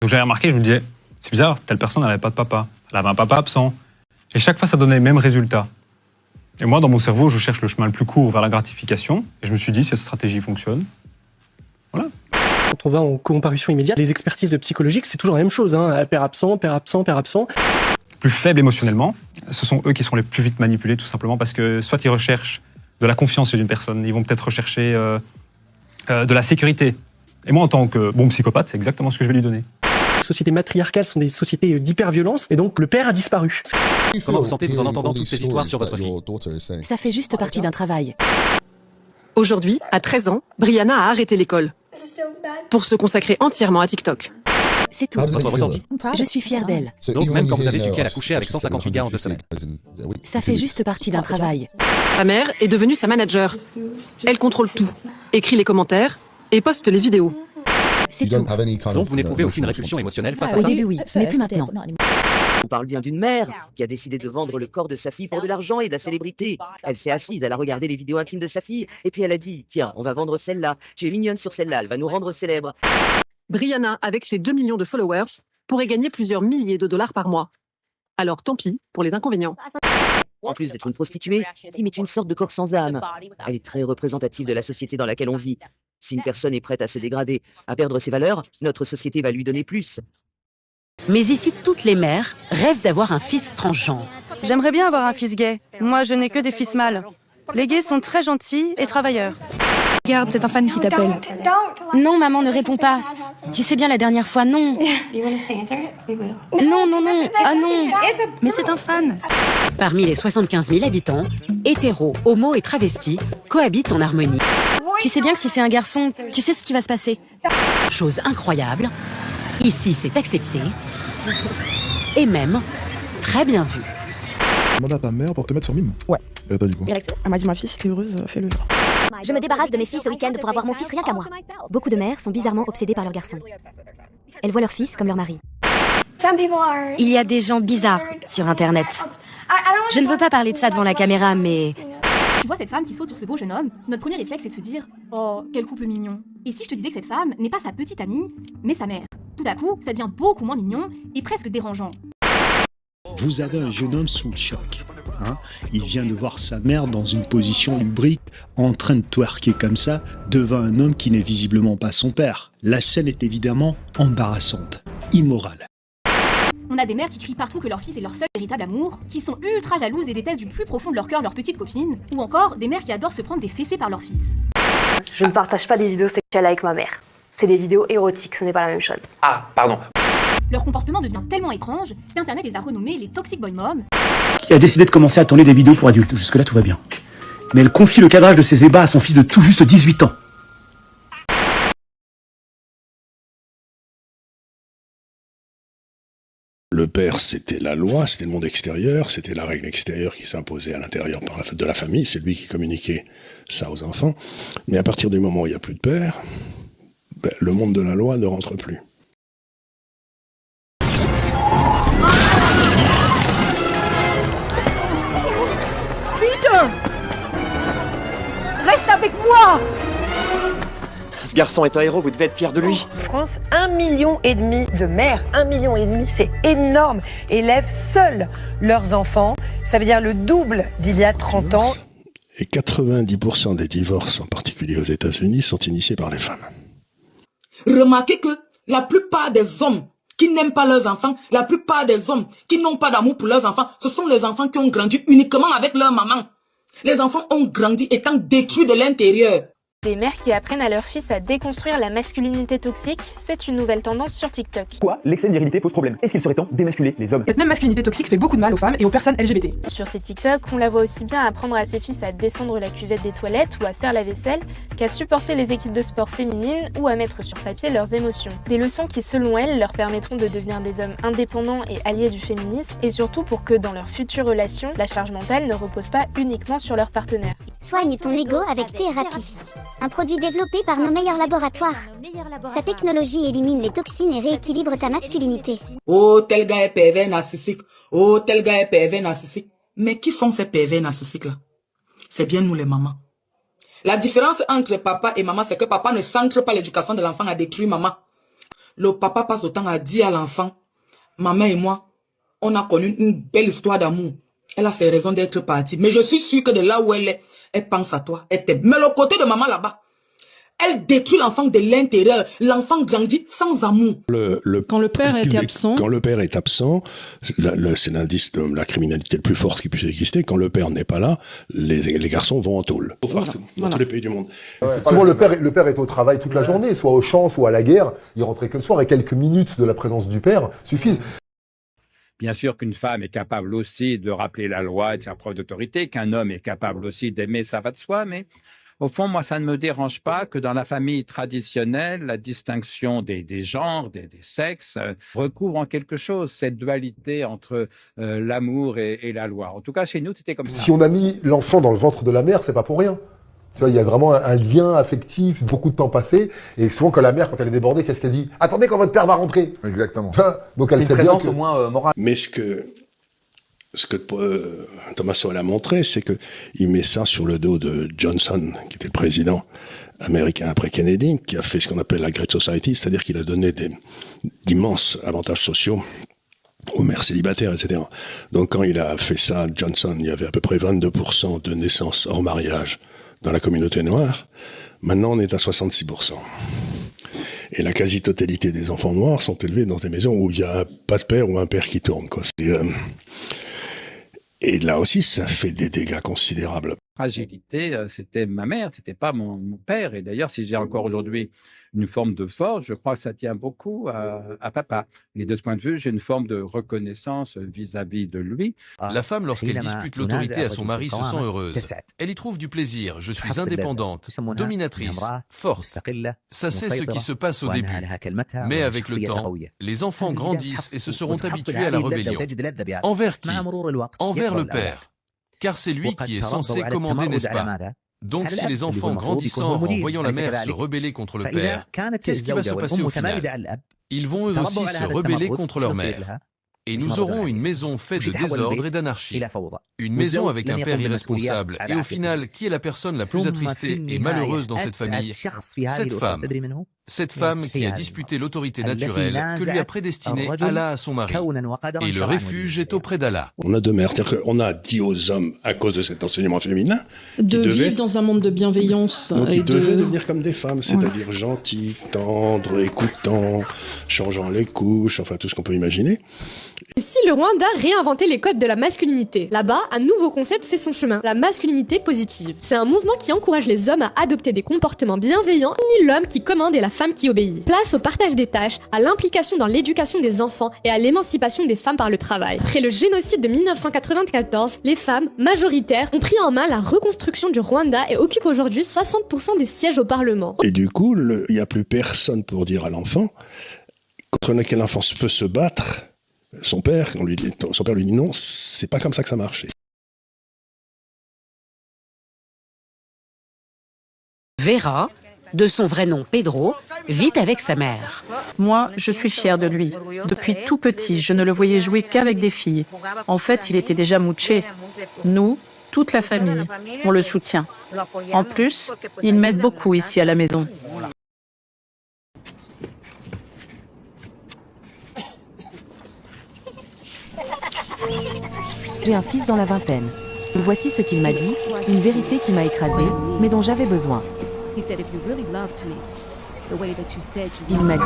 Donc j'avais remarqué, je me disais, c'est bizarre, telle personne, elle n'avait pas de papa. Elle avait un papa absent. Et chaque fois, ça donnait les mêmes résultats. Et moi, dans mon cerveau, je cherche le chemin le plus court vers la gratification. Et je me suis dit, cette stratégie fonctionne. Voilà. Quand on va en comparution immédiate, les expertises psychologiques, c'est toujours la même chose. Hein. Père absent, père absent, père absent. Plus faibles émotionnellement, ce sont eux qui sont les plus vite manipulés, tout simplement, parce que soit ils recherchent de la confiance chez une personne, ils vont peut-être rechercher de la sécurité. Et moi, en tant que bon psychopathe, c'est exactement ce que je vais lui donner. Les sociétés matriarcales sont des sociétés d'hyperviolence, et donc le père a disparu. Comment vous sentez-vous en entendant toutes ces histoires sur votre fille? Ça fait juste partie d'un travail. Aujourd'hui, à 13 ans, Brianna a arrêté l'école pour se consacrer entièrement à TikTok. C'est tout. Votre ressenti? Je suis fière d'elle. Donc même quand vous avez su qu'elle a couché avec 158 gars en 2 semaines. Ça fait juste partie d'un travail. Sa mère est devenue sa manager. Elle contrôle tout, écrit les commentaires et poste les vidéos. C'est tout. Donc vous n'éprouvez aucune répulsion émotionnelle face à Au ça? début, oui, mais plus maintenant. On parle bien d'une mère qui a décidé de vendre le corps de sa fille pour de l'argent et de la célébrité. Elle s'est assise, elle a regardé les vidéos intimes de sa fille et puis elle a dit « Tiens, on va vendre celle-là. Tu es mignonne sur celle-là, elle va nous rendre célèbres. » Brianna, avec ses 2 millions de followers, pourrait gagner plusieurs milliers de dollars par mois. Alors tant pis pour les inconvénients. En plus d'être une prostituée, il est une sorte de corps sans âme. Elle est très représentative de la société dans laquelle on vit. Si une personne est prête à se dégrader, à perdre ses valeurs, notre société va lui donner plus. Mais ici, toutes les mères rêvent d'avoir un fils transgenre. J'aimerais bien avoir un fils gay. Moi, je n'ai que des fils mâles. Les gays sont très gentils et travailleurs. Regarde, c'est un fan qui t'appelle. Non, maman, ne réponds pas. Tu sais bien, la dernière fois, non. Non, non, non. Ah non. Mais c'est un fan. Parmi les 75 000 habitants, hétéros, homo et travestis cohabitent en harmonie. Tu sais bien que si c'est un garçon, tu sais ce qui va se passer. Chose incroyable, ici c'est accepté et même très bien vu. Demande à ta mère pour te mettre sur mime. Ouais. Et t'as dit quoi? Elle m'a dit ma fille, si t'es heureuse, fais-le. Je me débarrasse de mes filles ce week-end pour avoir mon fils rien qu'à moi. Beaucoup de mères sont bizarrement obsédées par leurs garçons. Elles voient leur fils comme leur mari. Il y a des gens bizarres sur Internet. Je ne veux pas parler de ça devant la caméra, mais... Tu vois cette femme qui saute sur ce beau jeune homme, notre premier réflexe c'est de se dire « Oh, quel couple mignon !» Et si je te disais que cette femme n'est pas sa petite amie, mais sa mère? Tout à coup, ça devient beaucoup moins mignon et presque dérangeant. Vous avez un jeune homme sous le choc. Hein, il vient de voir sa mère dans une position lubrique, en train de twerker comme ça, devant un homme qui n'est visiblement pas son père. La scène est évidemment embarrassante, immorale. On a des mères qui crient partout que leur fils est leur seul véritable amour, qui sont ultra jalouses et détestent du plus profond de leur cœur leur petite copine, ou encore des mères qui adorent se prendre des fessées par leur fils. Je ne partage pas des vidéos sexuelles avec ma mère. C'est des vidéos érotiques, ce n'est pas la même chose. Ah, pardon. Leur comportement devient tellement étrange qu'Internet les a renommés les Toxic Boy Moms. Qui a décidé de commencer à tourner des vidéos pour adultes. Jusque-là, tout va bien. Mais elle confie le cadrage de ses ébats à son fils de tout juste 18 ans. Le père, c'était la loi, c'était le monde extérieur, c'était la règle extérieure qui s'imposait à l'intérieur de la famille, c'est lui qui communiquait ça aux enfants. Mais à partir du moment où il n'y a plus de père, le monde de la loi ne rentre plus. Peter! Reste avec moi! Ce garçon est un héros, vous devez être fiers de lui. En France, 1,5 million de mères, 1,5 million, c'est énorme, élèvent seuls leurs enfants. Ça veut dire le double d'il y a 30 ans. Et 90% des divorces, en particulier aux États-Unis, sont initiés par les femmes. Remarquez que la plupart des hommes qui n'aiment pas leurs enfants, la plupart des hommes qui n'ont pas d'amour pour leurs enfants, ce sont les enfants qui ont grandi uniquement avec leur maman. Les enfants ont grandi étant détruits de l'intérieur. Des mères qui apprennent à leur fils à déconstruire la masculinité toxique, c'est une nouvelle tendance sur TikTok. Pourquoi l'excès de virilité pose problème? Est-ce qu'il serait temps d'émasculer les hommes? Cette même masculinité toxique fait beaucoup de mal aux femmes et aux personnes LGBT. Sur ces TikTok, on la voit aussi bien apprendre à ses fils à descendre la cuvette des toilettes ou à faire la vaisselle, qu'à supporter les équipes de sport féminines ou à mettre sur papier leurs émotions. Des leçons qui, selon elles, leur permettront de devenir des hommes indépendants et alliés du féminisme, et surtout pour que, dans leurs futures relations, la charge mentale ne repose pas uniquement sur leur partenaire. Soigne ton ego avec Thérapie. Un produit développé par nos meilleurs laboratoires. Sa technologie élimine les toxines et rééquilibre ta masculinité. Oh, tel gars est pervers narcissique. Oh, tel gars est pervers narcissique. Mais qui sont ces pervers narcissiques-là? C'est bien nous les mamans. La différence entre papa et maman, c'est que papa ne centre pas l'éducation de l'enfant à détruire maman. le papa passe autant à dire à l'enfant, maman et moi, on a connu une belle histoire d'amour. Elle a ses raisons d'être partie. Mais je suis sûre que de là où elle est, elle pense à toi. Elle t'aime. Mais le côté de maman là-bas, elle détruit l'enfant de l'intérieur. L'enfant grandit sans amour. Quand le père est absent... Quand le père est absent, c'est l'indice de la criminalité le plus forte qui puisse exister. Quand le père n'est pas là, les garçons vont en tôle. Dans tous les pays du monde. Souvent, le père est au travail toute la journée, soit au champ, soit à la guerre. Il rentrait que le soir et quelques minutes de la présence du père suffisent. Bien sûr qu'une femme est capable aussi de rappeler la loi et de faire preuve d'autorité, qu'un homme est capable aussi d'aimer, ça va de soi, mais au fond, moi, ça ne me dérange pas que dans la famille traditionnelle, la distinction des genres, des sexes, recouvre en quelque chose cette dualité entre l'amour et la loi. En tout cas, chez nous, c'était comme ça. Si on a mis l'enfant dans le ventre de la mère, c'est pas pour rien. Tu vois, il y a vraiment un lien affectif, beaucoup de temps passé, et souvent quand la mère, quand elle est débordée, qu'est-ce qu'elle dit? Attendez quand votre père va rentrer. Exactement. Donc elle c'est une sait présence bien que... au moins morale. Mais ce que Thomas Sowell a montré, c'est que il met ça sur le dos de Johnson, qui était le président américain après Kennedy, qui a fait ce qu'on appelle la Great Society, c'est-à-dire qu'il a donné d'immenses avantages sociaux aux mères célibataires, etc. Donc quand il a fait ça, Johnson, il y avait à peu près 22% de naissances hors mariage dans la communauté noire. Maintenant, on est à 66%. Et la quasi-totalité des enfants noirs sont élevés dans des maisons où il n'y a pas de père ou un père qui tourne, quoi. Et là aussi, ça fait des dégâts considérables. Fragilité, c'était ma mère, c'était pas mon père. Et d'ailleurs, si j'ai encore aujourd'hui une forme de force, je crois que ça tient beaucoup à papa. Et de ce point de vue, j'ai une forme de reconnaissance vis-à-vis de lui. La femme, lorsqu'elle dispute l'autorité à son mari, se sent heureuse. Elle y trouve du plaisir. Je suis indépendante, dominatrice, forte. Ça, c'est ce qui se passe au début. Mais avec le temps, les enfants grandissent et se seront habitués à la rébellion. Envers qui? Envers le père. Car c'est lui qui est censé commander, n'est-ce pas? Donc si les enfants grandissant en voyant la mère se rebeller contre le père, qu'est-ce qui va se passer au final? Ils vont eux aussi se rebeller contre leur mère. Et nous aurons une maison faite de désordre et d'anarchie. Une maison avec un père irresponsable. Et au final, qui est la personne la plus attristée et malheureuse dans cette famille? Cette femme. Cette femme qui a disputé l'autorité naturelle que lui a prédestinée Allah à son mari. Et le refuge est auprès d'Allah. On a deux mères, c'est-à-dire qu'on a dit aux hommes, à cause de cet enseignement féminin, de vivre dans un monde de bienveillance. Donc ils devaient devenir comme des femmes, c'est-à-dire gentils, tendres, écoutants, changeant les couches, enfin tout ce qu'on peut imaginer. Si le Rwanda réinventait les codes de la masculinité, là-bas, un nouveau concept fait son chemin, la masculinité positive. C'est un mouvement qui encourage les hommes à adopter des comportements bienveillants, ni l'homme qui commande et la femme qui obéit. Place au partage des tâches, à l'implication dans l'éducation des enfants et à l'émancipation des femmes par le travail. Après le génocide de 1994, les femmes, majoritaires, ont pris en main la reconstruction du Rwanda et occupent aujourd'hui 60% des sièges au Parlement. Et du coup, il n'y a plus personne pour dire à l'enfant contre lequel l'enfant peut se battre. Son père lui dit non, c'est pas comme ça que ça marche. Vera, de son vrai nom Pedro, vit avec sa mère. Moi, je suis fière de lui. Depuis tout petit, je ne le voyais jouer qu'avec des filles. En fait, il était déjà mouché. Nous, toute la famille, on le soutient. En plus, il m'aide beaucoup ici à la maison. J'ai un fils dans la vingtaine. Voici ce qu'il m'a dit, une vérité qui m'a écrasée, mais dont j'avais besoin. Il m'a dit,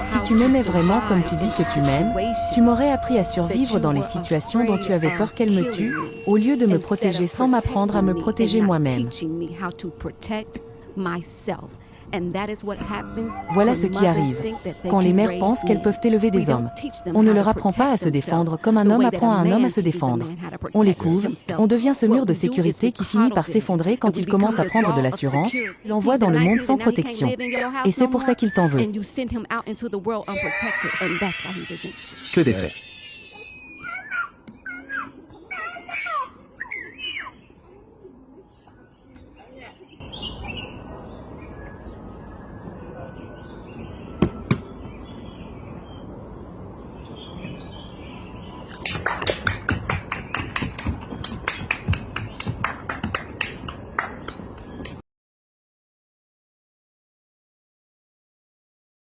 si tu m'aimais vraiment comme tu dis que tu m'aimes, tu m'aurais appris à survivre dans les situations dont tu avais peur qu'elles me tuent, au lieu de me protéger sans m'apprendre à me protéger moi-même. Voilà ce qui arrive quand les mères pensent qu'elles peuvent élever des hommes. On ne leur apprend pas à se défendre comme un homme apprend à un homme à se défendre. On les couve, on devient ce mur de sécurité qui finit par s'effondrer quand il commence à prendre de l'assurance, l'envoie dans le monde sans protection. Et c'est pour ça qu'il t'en veut. Que des faits.